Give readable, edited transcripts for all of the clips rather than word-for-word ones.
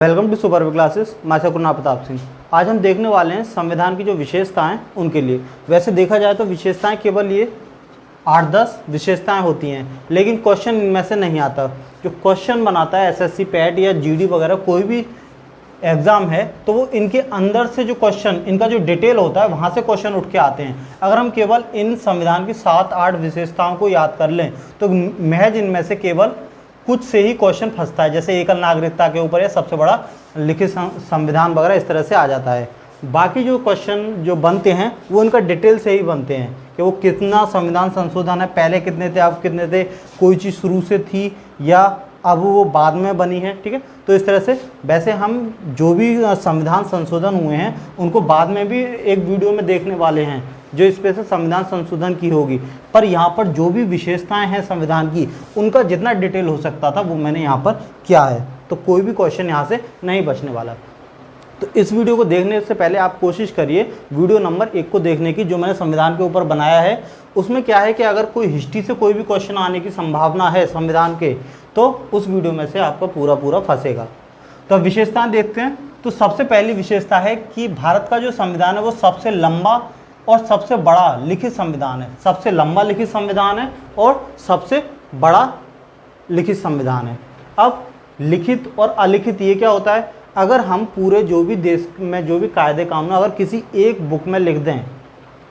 Welcome to super classes. मैं कुरना प्रताप सिंह। आज हम देखने वाले हैं संविधान की जो विशेषताएं उनके लिए। वैसे देखा जाए तो विशेषताएं केवल ये 8-10 विशेषताएं होती हैं, लेकिन क्वेश्चन इनमें से नहीं आता। जो क्वेश्चन बनाता है एसएससी पैट या जीडी वगैरह कोई भी एग्ज़ाम है, तो वो इनके अंदर से जो क्वेश्चन, इनका जो डिटेल होता है वहाँ से क्वेश्चन उठ के आते हैं। अगर हम केवल इन संविधान की 7-8 विशेषताओं को याद कर लें तो महज इनमें से केवल कुछ से ही क्वेश्चन फंसता है, जैसे एकल नागरिकता के ऊपर या सबसे बड़ा लिखित संविधान वगैरह इस तरह से आ जाता है। बाकी जो क्वेश्चन जो बनते हैं वो इनका डिटेल से ही बनते हैं कि वो कितना संविधान संशोधन है, पहले कितने थे, अब कितने थे, कोई चीज़ शुरू से थी या अब वो बाद में बनी है। ठीक है, तो इस तरह से वैसे हम जो भी संविधान संशोधन हुए हैं उनको बाद में भी एक वीडियो में देखने वाले हैं जो स्पेशल संविधान संशोधन की होगी, पर यहाँ पर जो भी विशेषताएं हैं संविधान की उनका जितना डिटेल हो सकता था वो मैंने यहाँ पर किया है, तो कोई भी क्वेश्चन यहाँ से नहीं बचने वाला। तो इस वीडियो को देखने से पहले आप कोशिश करिए वीडियो नंबर 1 को देखने की, जो मैंने संविधान के ऊपर बनाया है। उसमें क्या है कि अगर कोई हिस्ट्री से कोई भी क्वेश्चन आने की संभावना है संविधान के, तो उस वीडियो में से आपका पूरा फंसेगा। तो अब विशेषताएँ देखते हैं। तो सबसे पहली विशेषता है कि भारत का जो संविधान है वो सबसे लंबा और सबसे बड़ा लिखित संविधान है। सबसे लंबा लिखित संविधान है और सबसे बड़ा लिखित संविधान है। अब लिखित और अलिखित ये क्या होता है? अगर हम पूरे जो भी देश में जो भी कायदे कानून अगर किसी एक बुक में लिख दें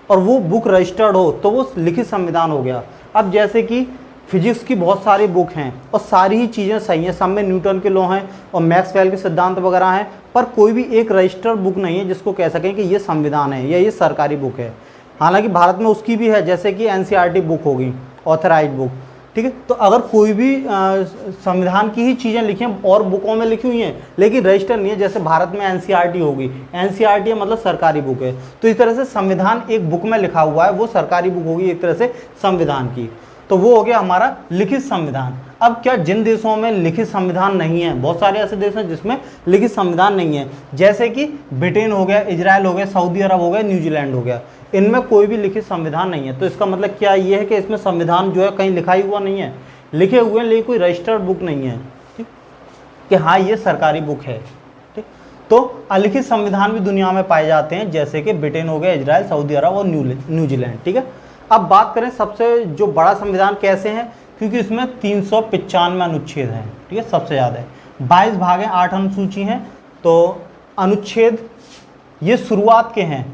और वो बुक रजिस्टर्ड हो तो वो लिखित संविधान हो गया। अब जैसे कि फिजिक्स की बहुत सारी बुक हैं और सारी ही चीज़ें सही हैं, सब में न्यूटन के लॉ हैं और मैक्सवेल के सिद्धांत वगैरह हैं, पर कोई भी एक रजिस्टर्ड बुक नहीं है जिसको कह सकें कि ये संविधान है या ये सरकारी बुक है। हालांकि भारत में उसकी भी है, जैसे कि एनसीईआरटी बुक होगी, ऑथराइज्ड बुक। ठीक है, तो अगर कोई भी संविधान की ही चीज़ें लिखी हैं और बुकों में लिखी हुई हैं लेकिन रजिस्टर नहीं है, जैसे भारत में एनसीईआरटी होगी, एनसीईआरटी मतलब सरकारी बुक है, तो इस तरह से संविधान एक बुक में लिखा हुआ है वो सरकारी बुक होगी एक तरह से संविधान की। तो वो हो गया हमारा लिखित संविधान। अब क्या जिन देशों में लिखित संविधान नहीं है, बहुत सारे ऐसे देश हैं जिसमें लिखित संविधान नहीं है, जैसे कि ब्रिटेन हो गया, इजराइल हो गया, सऊदी अरब हो गया, न्यूजीलैंड हो गया, इनमें कोई भी लिखित संविधान नहीं है। तो इसका मतलब क्या ये है कि इसमें संविधान जो है कहीं लिखा ही हुआ नहीं है, लिखे हुए हैं लेकिन कोई रजिस्टर्ड बुक नहीं है। ठीक, कि हाँ ये सरकारी बुक है। ठीक, तो अलिखित संविधान भी दुनिया में पाए जाते हैं, जैसे कि ब्रिटेन हो गया, इजराइल, सऊदी अरब और न्यूजीलैंड। ठीक है, अब बात करें सबसे जो बड़ा संविधान कैसे हैं, क्योंकि इसमें 395 अनुच्छेद हैं। ठीक है, सबसे ज़्यादा है, 22 भाग हैं, 8 अनुसूची हैं। तो अनुच्छेद ये शुरुआत के हैं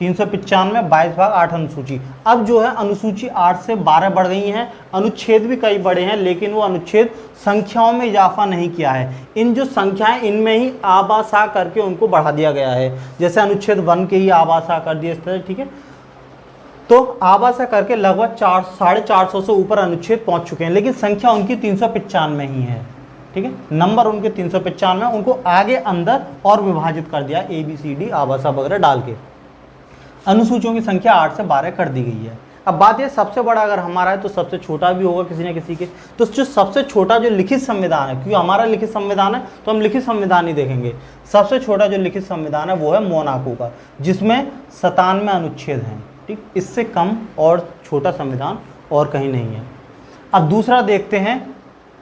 395, 22 भाग 8 अनुसूची। अब जो है अनुसूची 8 से 12 बढ़ गई हैं, अनुच्छेद भी कई बड़े हैं, लेकिन वो अनुच्छेद संख्याओं में इजाफा नहीं किया है। इन जो संख्याएं इनमें ही आबासा करके उनको बढ़ा दिया गया है, जैसे अनुच्छेद 1 के ही आबासा कर दिए इस तरह। ठीक है, तो आबासा करके लगभग 450 से ऊपर अनुच्छेद पहुंच चुके हैं, लेकिन संख्या उनकी 395 ही है। ठीक है, नंबर उनके 395, उनको आगे अंदर और विभाजित कर दिया ABCD आबासा वगैरह डाल के। अनुसूचियों की संख्या 8 से 12 कर दी गई है। अब बात ये सबसे बड़ा अगर हमारा है तो सबसे छोटा भी होगा किसी न किसी के। तो जो सबसे छोटा जो लिखित संविधान है, क्योंकि हमारा लिखित संविधान है तो हम लिखित संविधान ही देखेंगे। सबसे छोटा जो लिखित संविधान है वो है मोनाको का, जिसमें 97 अनुच्छेद हैं। ठीक, इससे कम और छोटा संविधान और कहीं नहीं है। अब दूसरा देखते हैं,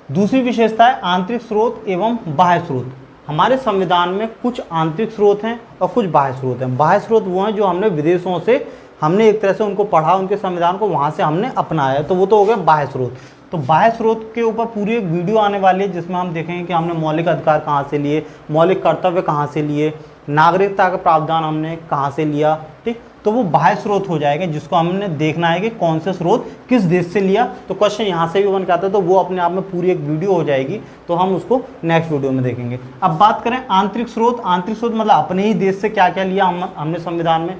दूसरी विशेषता है आंतरिक स्रोत एवं बाह्य स्रोत। हमारे संविधान में कुछ आंतरिक स्रोत हैं और कुछ बाह्य स्रोत हैं। बाह्य स्रोत वो हैं जो हमने विदेशों से हमने एक तरह से उनको पढ़ा, उनके संविधान को वहाँ से हमने अपनाया है, तो वो तो हो गया बाह्य स्रोत। तो बाह्य स्रोत के ऊपर पूरी एक वीडियो आने वाली है जिसमें हम देखेंगे कि हमने मौलिक अधिकार कहाँ से लिए, मौलिक कर्तव्य कहाँ से लिए, नागरिकता का प्रावधान हमने कहाँ से लिया। ठीक, तो वो बाह्य स्रोत हो जाएगा, जिसको हमने देखना है कि कौन से स्रोत किस देश से लिया। तो क्वेश्चन यहाँ से भी बन के आता है, तो वो अपने आप में पूरी एक वीडियो हो जाएगी, तो हम उसको नेक्स्ट वीडियो में देखेंगे। अब बात करें आंतरिक स्रोत। आंतरिक स्रोत मतलब अपने ही देश से क्या क्या लिया हमने संविधान में।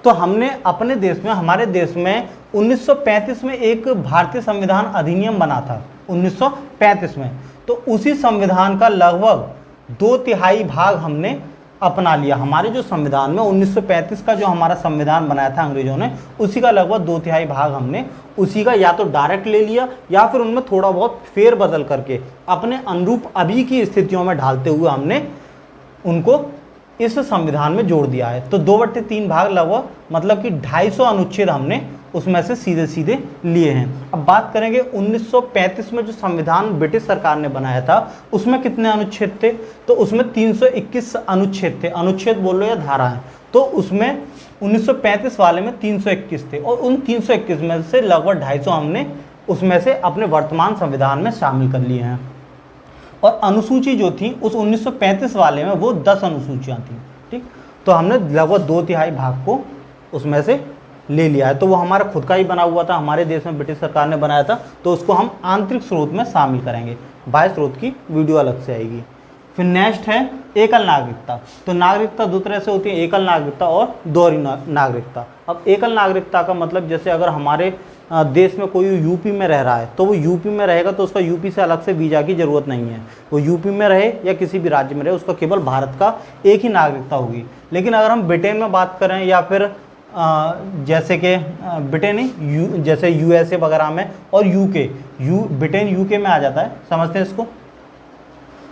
तो हमने अपने देश में, हमारे देश में 1935 में एक भारतीय संविधान अधिनियम बना था 1935 में, तो उसी संविधान का लगभग 2/3 भाग हमने अपना लिया। हमारे जो संविधान में 1935 का जो हमारा संविधान बनाया था अंग्रेजों ने, उसी का लगभग 2/3 भाग हमने उसी का या तो डायरेक्ट ले लिया या फिर उनमें थोड़ा बहुत फेर बदल करके अपने अनुरूप अभी की स्थितियों में ढालते हुए हमने उनको इस संविधान में जोड़ दिया है। तो 2/3 भाग लगभग मतलब कि 250 अनुच्छेद हमने उसमें से सीधे सीधे लिए हैं। अब बात करेंगे 1935 में जो संविधान ब्रिटिश सरकार ने बनाया था उसमें कितने अनुच्छेद थे, तो उसमें 321 अनुच्छेद थे, अनुच्छेद बोल लो या धाराएं, तो उसमें 1935 वाले में 321 थे और उन 321 में से लगभग 250 हमने उसमें से अपने वर्तमान संविधान में शामिल कर लिए हैं। और अनुसूची जो थी उस 1935 वाले में वो 10 अनुसूचियाँ थी, ठीक, तो हमने लगभग 2/3 भाग को उसमें से ले लिया है। तो वो हमारा खुद का ही बना हुआ था, हमारे देश में ब्रिटिश सरकार ने बनाया था, तो उसको हम आंतरिक स्रोत में शामिल करेंगे, बाह्य स्रोत की वीडियो अलग से आएगी। फिर नेक्स्ट है एकल नागरिकता। तो नागरिकता दो तरह से होती है, एकल नागरिकता और दोहरी नागरिकता। अब एकल नागरिकता का मतलब जैसे अगर हमारे देश में कोई यूपी में रह रहा है तो वो यूपी में रहेगा तो उसका यूपी से अलग से वीज़ा की ज़रूरत नहीं है, वो यूपी में रहे या किसी भी राज्य में रहे उसका केवल भारत का एक ही नागरिकता होगी। लेकिन अगर हम ब्रिटेन में बात करें या फिर जैसे कि ब्रिटेन नहीं जैसे यूएसए वगैरह में और ब्रिटेन यूके में आ जाता है, समझते हैं इसको।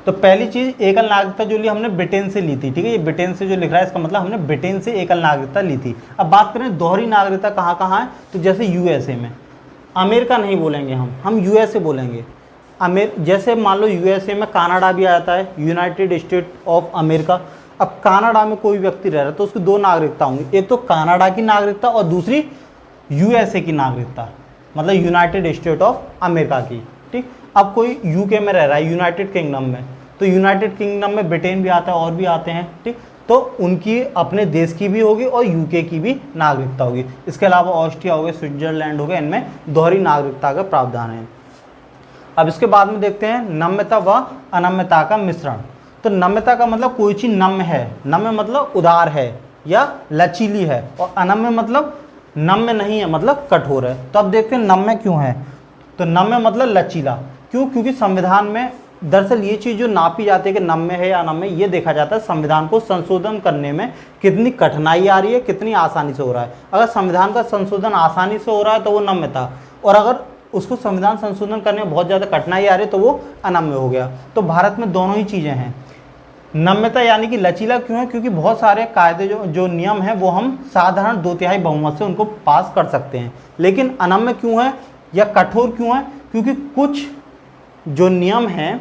तो पहली चीज़ एकल नागरिकता जो ली हमने ब्रिटेन से ली थी, ठीक है, ये ब्रिटेन से जो लिख रहा है इसका मतलब हमने ब्रिटेन से एकल नागरिकता ली थी। अब बात करें दोहरी नागरिकता कहाँ कहाँ है, तो जैसे यूएसए में, अमेरिका नहीं बोलेंगे हम यूएसए बोलेंगे। जैसे मान लो यूएसए में कनाडा भी आ जाता है, यूनाइटेड स्टेट ऑफ अमेरिका। अब कनाडा में कोई व्यक्ति रह रहा है तो उसकी 2 नागरिकता होंगी, एक तो कनाडा की नागरिकता और दूसरी यूएसए की नागरिकता, मतलब यूनाइटेड स्टेट ऑफ अमेरिका की, ठीक। अब कोई यूके में रह रहा है, यूनाइटेड किंगडम में, तो यूनाइटेड किंगडम में ब्रिटेन भी आता है और भी आते हैं, ठीक, तो उनकी अपने देश की भी होगी और यूके की भी नागरिकता होगी। इसके अलावा ऑस्ट्रिया हो गया, स्विट्जरलैंड हो गया, इनमें दोहरी नागरिकता का प्रावधान है। अब इसके बाद में देखते हैं नम्यता व अनम्यता का मिश्रण। तो नम्यता का मतलब कोई चीज़ नम्य है, नम्य मतलब उदार है या लचीली है, और अनम्य मतलब नम्य नहीं है मतलब कठोर है। तो अब देखते हैं नम्य क्यों है, तो नम्य मतलब लचीला क्यों, क्योंकि संविधान में दरअसल ये चीज़ जो नापी जाती है कि नम्य है या अनम्य, ये देखा जाता है संविधान को संशोधन करने में कितनी कठिनाई आ रही है, कितनी आसानी से हो रहा है। अगर संविधान का संशोधन आसानी से हो रहा है तो वो नम्य था, और अगर उसको संविधान संशोधन करने में बहुत ज़्यादा कठिनाई आ रही है तो वो अनम्य हो गया। तो भारत में दोनों ही चीज़ें हैं। नम्यता यानी कि लचीला क्यों है, क्योंकि बहुत सारे कायदे जो नियम हैं वो हम साधारण 2/3 बहुमत से उनको पास कर सकते हैं। लेकिन अनम्य क्यों है या कठोर क्यों है, क्योंकि कुछ जो नियम हैं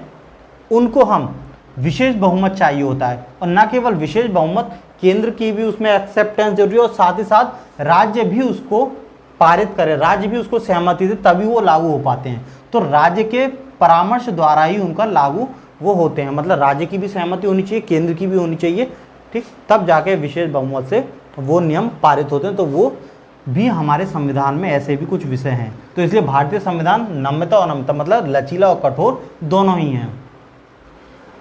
उनको हम विशेष बहुमत चाहिए होता है, और न केवल विशेष बहुमत, केंद्र की भी उसमें एक्सेप्टेंस जरूरी है और साथ ही साथ राज्य भी उसको पारित करे, राज्य भी उसको सहमति दे, तभी वो लागू हो पाते हैं। तो राज्य के परामर्श द्वारा ही उनका लागू वो होते हैं, मतलब राज्य की भी सहमति होनी चाहिए, केंद्र की भी होनी चाहिए, ठीक, तब जाके विशेष बहुमत से वो नियम पारित होते हैं। तो वो भी हमारे संविधान में ऐसे भी कुछ विषय हैं। तो इसलिए भारतीय संविधान नम्यता और अनम्यता मतलब लचीला और कठोर दोनों ही हैं।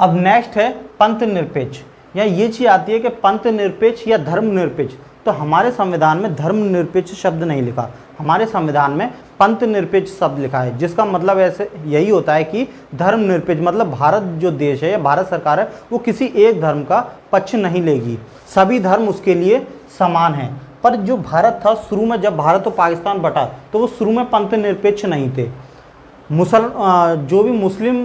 अब नेक्स्ट है पंथ निरपेक्ष, या ये चीज़ आती है कि पंथ निरपेक्ष या धर्म निरपेक्ष। तो हमारे संविधान में धर्म निरपेक्ष शब्द नहीं लिखा, हमारे संविधान में पंथ निरपेक्ष शब्द लिखा है, जिसका मतलब ऐसे यही होता है कि धर्म निरपेक्ष मतलब भारत जो देश है या भारत सरकार है वो किसी एक धर्म का पक्ष नहीं लेगी, सभी धर्म उसके लिए समान हैं। पर जो भारत था शुरू में, जब भारत और पाकिस्तान बटा तो वो शुरू में पंथ निरपेक्ष नहीं थे। जो भी मुस्लिम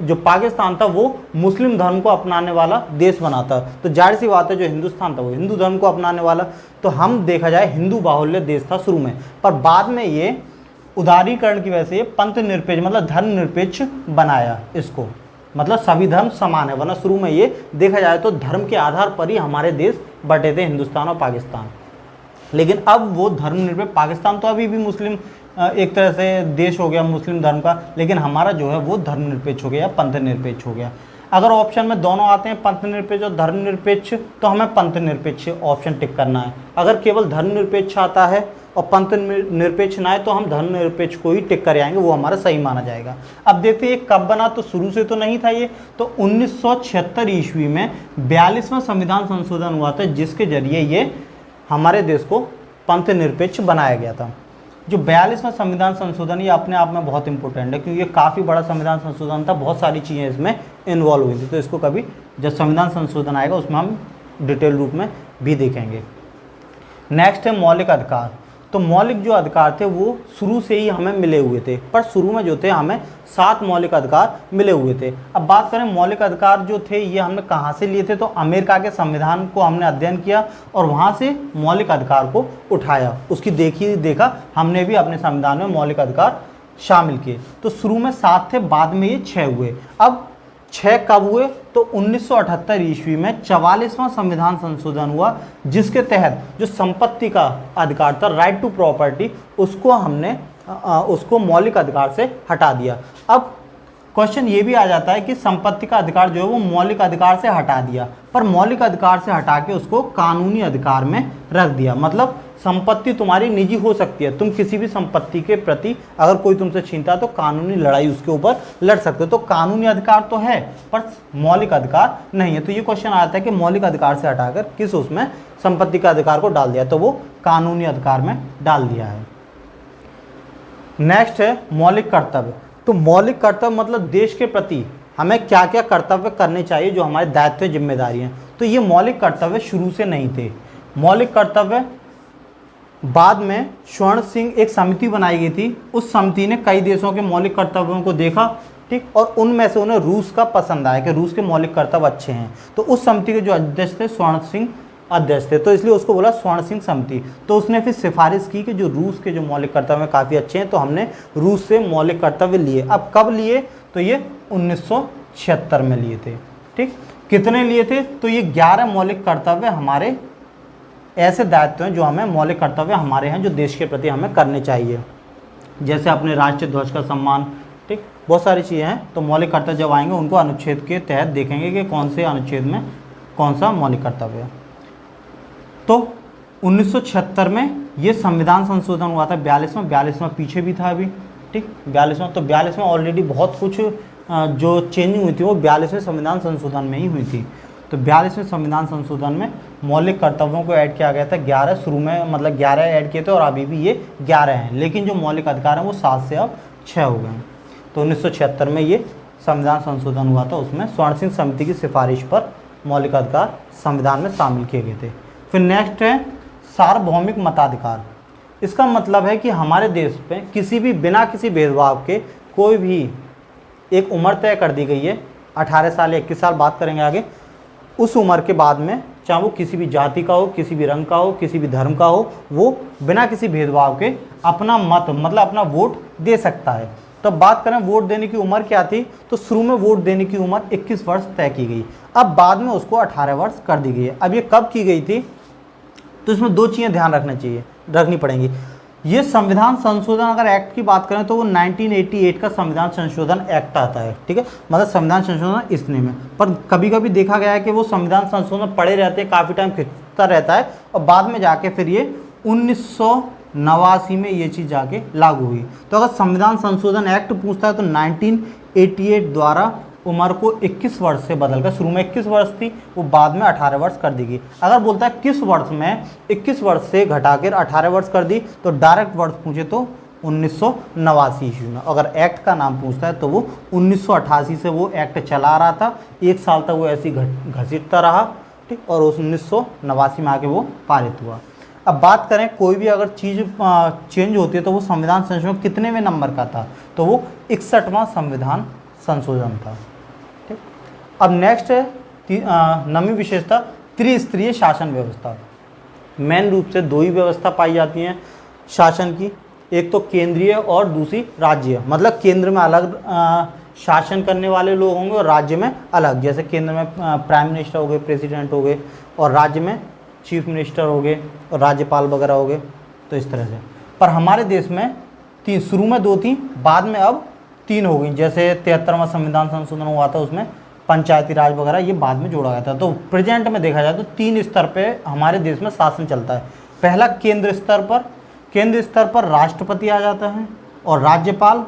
जो पाकिस्तान था वो मुस्लिम धर्म को अपनाने वाला देश बना था, तो जाहिर सी बात है जो हिंदुस्तान था वो हिंदू धर्म को अपनाने वाला। तो हम देखा जाए हिंदू बाहुल्य देश था शुरू में, पर बाद में ये उदारीकरण की वजह से ये पंथ निरपेक्ष मतलब धर्म निरपेक्ष बनाया इसको, मतलब सभी धर्म समान है। वरना शुरू में ये देखा जाए तो धर्म के आधार पर ही हमारे देश बटे थे, हिंदुस्तान और पाकिस्तान। लेकिन अब वो धर्मनिरपेक्ष, पाकिस्तान तो अभी भी मुस्लिम एक तरह से देश हो गया मुस्लिम धर्म का, लेकिन हमारा जो है वो धर्मनिरपेक्ष हो गया या पंथ निरपेक्ष हो गया। अगर ऑप्शन में दोनों आते हैं पंथ निरपेक्ष और धर्मनिरपेक्ष, तो हमें पंथ निरपेक्ष ऑप्शन टिक करना है। अगर केवल धर्मनिरपेक्ष आता है और पंथ निरपेक्ष ना है तो हम धर्मनिरपेक्ष को ही टिक कर आएंगे, वो हमारा सही माना जाएगा। अब देखते हैं कब बना, तो शुरू से तो नहीं था ये, तो 1976 ईस्वी में 42वां संविधान संशोधन हुआ था, जिसके जरिए ये हमारे देश को पंथ निरपेक्ष बनाया गया था। जो 42वां संविधान संशोधन ये अपने आप में बहुत इंपॉर्टेंट है, क्योंकि ये काफ़ी बड़ा संविधान संशोधन था, बहुत सारी चीज़ें इसमें इन्वॉल्व हुई थी। तो इसको कभी जब संविधान संशोधन आएगा उसमें हम डिटेल रूप में भी देखेंगे। नेक्स्ट है मौलिक अधिकार। तो मौलिक जो अधिकार थे वो शुरू से ही हमें मिले हुए थे, पर शुरू में जो थे हमें 7 मौलिक अधिकार मिले हुए थे। अब बात करें मौलिक अधिकार जो थे ये हमने कहाँ से लिए थे, तो अमेरिका के संविधान को हमने अध्ययन किया और वहाँ से मौलिक अधिकार को उठाया, उसकी देखा हमने भी अपने संविधान में मौलिक अधिकार शामिल किए। तो शुरू में 7 थे, बाद में ये 6 हुए। अब 6 कब हुए, तो 1978 ईस्वी में 44वां संविधान संशोधन हुआ, जिसके तहत जो संपत्ति का अधिकार था, राइट टू प्रॉपर्टी, उसको हमने उसको मौलिक अधिकार से हटा दिया। अब क्वेश्चन ये भी आ जाता है कि संपत्ति का अधिकार जो है वो मौलिक अधिकार से हटा दिया, पर मौलिक अधिकार से हटा के उसको कानूनी अधिकार में रख दिया। मतलब संपत्ति तुम्हारी निजी हो सकती है, तुम किसी भी संपत्ति के प्रति अगर कोई तुमसे छीनता है तो कानूनी लड़ाई उसके ऊपर लड़ सकते हो। तो कानूनी अधिकार तो है पर मौलिक अधिकार नहीं है। तो ये क्वेश्चन आता है कि मौलिक अधिकार से हटाकर किस उसमें संपत्ति का अधिकार को डाल दिया, तो वो कानूनी अधिकार में डाल दिया है। नेक्स्ट है मौलिक कर्तव्य। तो मौलिक कर्तव्य मतलब देश के प्रति हमें क्या क्या कर्तव्य करने चाहिए, जो हमारे दायित्व जिम्मेदारी हैं। तो ये मौलिक कर्तव्य शुरू से नहीं थे। मौलिक कर्तव्य बाद में स्वर्ण सिंह एक समिति बनाई गई थी, उस समिति ने कई देशों के मौलिक कर्तव्यों को देखा, ठीक, और उनमें से उन्हें रूस का पसंद आया कि रूस के मौलिक कर्तव्य अच्छे हैं। तो उस समिति के जो अध्यक्ष थे स्वर्ण सिंह अध्यक्ष थे, तो इसलिए उसको बोला स्वर्ण सिंह समिति। तो उसने फिर सिफारिश की कि जो रूस के जो मौलिक कर्तव्य हैं काफ़ी अच्छे हैं, तो हमने रूस से मौलिक कर्तव्य लिए। अब कब लिए, तो ये 1976 में लिए थे। ठीक, कितने लिए थे, तो ये 11 मौलिक कर्तव्य हमारे ऐसे दायित्व हैं जो हमें मौलिक कर्तव्य हमारे हैं जो देश के प्रति हमें करने चाहिए। जैसे अपने राष्ट्रीय ध्वज का सम्मान, ठीक, बहुत सारी चीज़ें हैं। तो मौलिक कर्तव्य जब आएंगे उनको अनुच्छेद के तहत देखेंगे कि कौन से अनुच्छेद में कौन सा मौलिक कर्तव्य है। तो 1976 में ये संविधान संशोधन हुआ था, 42वां पीछे भी था अभी, ठीक, 42वां। तो 42वां ऑलरेडी बहुत कुछ जो चेंजिंग हुई थी वो 42वें संविधान संशोधन में ही हुई थी। तो 42वें संविधान संशोधन में मौलिक कर्तव्यों को ऐड किया गया था 11, शुरू में मतलब 11 ऐड किए थे और अभी भी ये 11 हैं, लेकिन जो मौलिक अधिकार हैं वो 7 से अब 6 हो गए हैं। तो 1976 में ये संविधान संशोधन हुआ था, उसमें स्वर्ण सिंह समिति की सिफारिश पर मौलिक अधिकार संविधान में शामिल किए गए थे। फिर नेक्स्ट है सार्वभौमिक मताधिकार। इसका मतलब है कि हमारे देश पे किसी भी बिना किसी भेदभाव के कोई भी एक उम्र तय कर दी गई है, 18 साल या 21 साल बात करेंगे आगे। उस उम्र के बाद में चाहे वो किसी भी जाति का हो, किसी भी रंग का हो, किसी भी धर्म का हो, वो बिना किसी भेदभाव के अपना मत मतलब अपना वोट दे सकता है। तो बात करें वोट देने की उम्र क्या थी, तो शुरू में वोट देने की उम्र 21 वर्ष तय की गई, अब बाद में उसको 18 वर्ष कर दी गई है। अब ये कब की गई थी, तो इसमें 2 चीज़ें ध्यान रखनी पड़ेंगी। ये संविधान संशोधन अगर एक्ट की बात करें तो वो 1988 का संविधान संशोधन एक्ट आता है, ठीक है, मतलब संविधान संशोधन इस नेम में। पर कभी कभी देखा गया है कि वो संविधान संशोधन पड़े रहते हैं, काफ़ी टाइम खिंचता रहता है और बाद में जाके फिर ये 1989 में ये चीज़ जाके लागू हुई। तो अगर संविधान संशोधन एक्ट पूछता है तो 1988 द्वारा उम्र को 21 वर्ष से बदलकर, शुरू में 21 वर्ष थी वो बाद में 18 वर्ष कर दी गई। अगर बोलता है किस वर्ष में 21 वर्ष से घटाकर 18 वर्ष कर दी, तो डायरेक्ट वर्ष पूछे तो 1989 ईस्वी में। अगर एक्ट का नाम पूछता है तो वो 1988 से वो एक्ट चला रहा था, 1 साल तक वो ऐसी घसीटता रहा, ठीक, और 1989 में आके वो पारित हुआ। अब बात करें कोई भी अगर चीज़ चेंज होती है तो वो संविधान संशोधन कितनेवें नंबर का था, तो वो 61वां संविधान संशोधन था, ठीक। अब नेक्स्ट है 9वीं विशेषता त्रिस्तरीय शासन व्यवस्था। मेन रूप से 2 ही व्यवस्था पाई जाती हैं शासन की, एक तो केंद्रीय और दूसरी राज्य। मतलब केंद्र में अलग शासन करने वाले लोग होंगे और राज्य में अलग, जैसे केंद्र में प्राइम मिनिस्टर हो गए, प्रेसिडेंट हो गए, और राज्य में चीफ मिनिस्टर हो गए और राज्यपाल वगैरह हो गए, तो इस तरह से। पर हमारे देश में 3, शुरू में 2 थी, बाद में अब 3 हो गई। जैसे 73वां संविधान संशोधन हुआ था, उसमें पंचायती राज वगैरह ये बाद में जोड़ा गया था। तो प्रेजेंट में देखा जाए तो 3 स्तर पे हमारे देश में शासन चलता है। पहला केंद्र स्तर पर राष्ट्रपति आ जाता है, और राज्यपाल,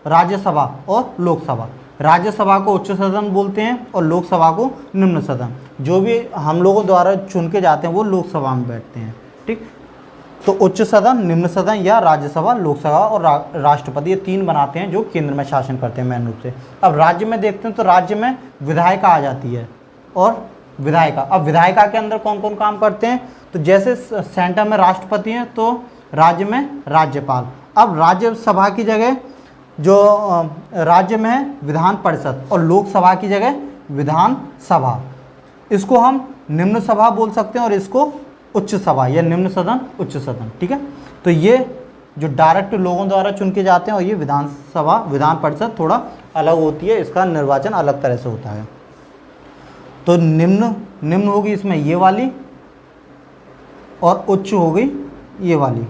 राज्यसभा और लोकसभा। राज्यसभा को उच्च सदन बोलते हैं और लोकसभा को निम्न सदन। जो भी हम लोगों द्वारा चुन के जाते हैं वो लोकसभा में बैठते हैं, ठीक। तो उच्च सदन, निम्न सदन या राज्यसभा, लोकसभा और राष्ट्रपति, ये 3 बनाते हैं जो केंद्र में शासन करते हैं मेन रूप से। अब राज्य में देखते हैं तो राज्य में विधायिका आ जाती है और विधायिका। अब विधायिका के अंदर कौन कौन काम करते हैं, तो जैसे सेंटर में राष्ट्रपति हैं तो राज्य में राज्यपाल। अब राज्यसभा की जगह जो राज्य में है विधान परिषद और लोकसभा की जगह विधानसभा। इसको हम निम्न सभा बोल सकते हैं और इसको उच्च सभा या निम्न सदन, उच्च सदन। ठीक है, तो ये जो डायरेक्ट लोगों द्वारा चुन के जाते हैं और ये विधानसभा, विधान परिषद थोड़ा अलग होती है, इसका निर्वाचन अलग तरह से होता है। तो निम्न होगी इसमें ये वाली और उच्च हो गई ये वाली।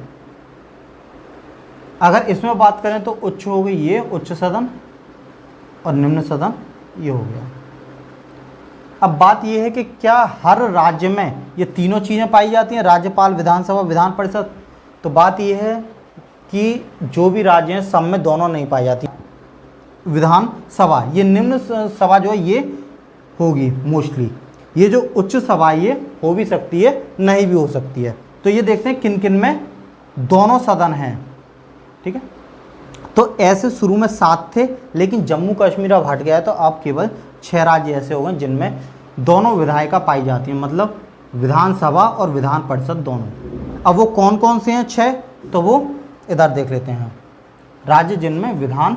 अगर इसमें बात करें तो उच्च हो गई ये उच्च सदन और निम्न सदन ये हो गया। अब बात ये है कि क्या हर राज्य में ये तीनों चीज़ें पाई जाती हैं, राज्यपाल, विधानसभा, विधान परिषद? तो बात ये है कि जो भी राज्य हैं सब में दोनों नहीं पाई जाती। विधानसभा, ये निम्न सभा जो है ये होगी मोस्टली, ये जो उच्च सभा ये हो भी सकती है, नहीं भी हो सकती है। तो ये देखते हैं किन किन में दोनों सदन हैं। ठीक है, तो ऐसे शुरू में 7 थे, लेकिन जम्मू कश्मीर अब हट गया है, तो अब केवल 6 राज्य ऐसे हो गए जिनमें दोनों विधायिका पाई जाती हैं, मतलब विधानसभा और विधान परिषद दोनों। अब वो कौन कौन से हैं 6, तो वो इधर देख लेते हैं। राज्य जिनमें विधान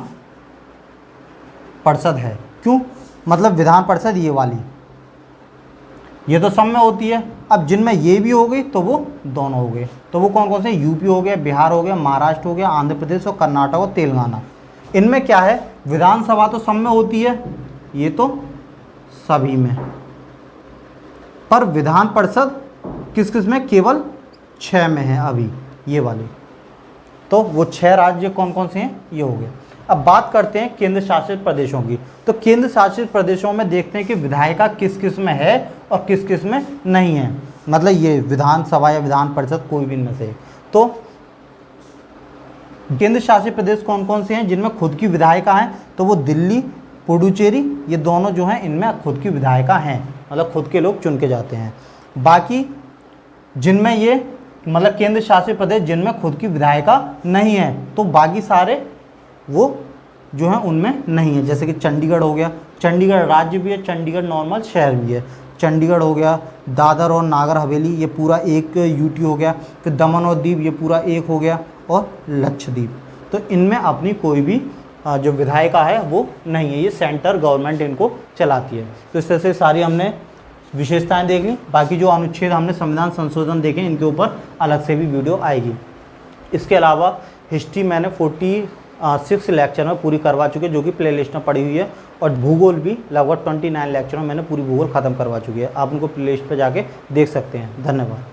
परिषद है, क्यों? मतलब विधान परिषद ये वाली, ये तो सब में होती है। अब जिनमें ये भी हो गई तो वो दोनों हो गए। तो वो कौन कौन से? यूपी हो गया, बिहार हो गया, महाराष्ट्र हो गया, आंध्र प्रदेश और कर्नाटक और तेलंगाना। इनमें क्या है, विधानसभा तो सब में होती है, ये तो सभी में, पर विधान परिषद किस किस में? केवल 6 में है अभी, ये वाली। तो वो 6 राज्य कौन कौन से हैं, ये हो गए। अब बात करते हैं केंद्र शासित प्रदेशों की। तो केंद्र शासित प्रदेशों में देखते हैं कि विधायिका किस किस में है और किस किस में नहीं है, मतलब ये विधानसभा या विधान परिषद कोई भी इनमें से। तो केंद्र शासित प्रदेश कौन कौन से हैं जिनमें खुद की विधायिका हैं? तो वो दिल्ली, पुडुचेरी, ये दोनों जो हैं इनमें खुद की विधायिका हैं, मतलब खुद के लोग चुन के जाते हैं। बाकी जिनमें ये मतलब केंद्र शासित प्रदेश जिनमें खुद की विधायिका नहीं है, तो बाकी सारे वो जो हैं उनमें नहीं है। जैसे कि चंडीगढ़ हो गया, चंडीगढ़ राज्य भी है, चंडीगढ़ नॉर्मल शहर भी है। चंडीगढ़ हो गया, दादर और नागर हवेली ये पूरा एक यूटी हो गया, फिर दमन और दीव ये पूरा एक हो गया, और लक्षद्वीप। तो इनमें अपनी कोई भी जो विधायिका है वो नहीं है, ये सेंटर गवर्नमेंट इनको चलाती है। तो इस तरह से सारी हमने विशेषताएं देख ली। बाकी जो अनुच्छेद हमने संविधान संशोधन देखे इनके ऊपर अलग से भी वीडियो आएगी। इसके अलावा हिस्ट्री मैंने 46 लेक्चर में पूरी करवा चुके, जो कि प्ले लिस्ट में पड़ी हुई है, और भूगोल भी लगभग 29 लेक्चर में मैंने पूरी भूगोल ख़त्म करवा चुकी है। आप उनको प्ले लिस्ट पर जाके देख सकते हैं। धन्यवाद।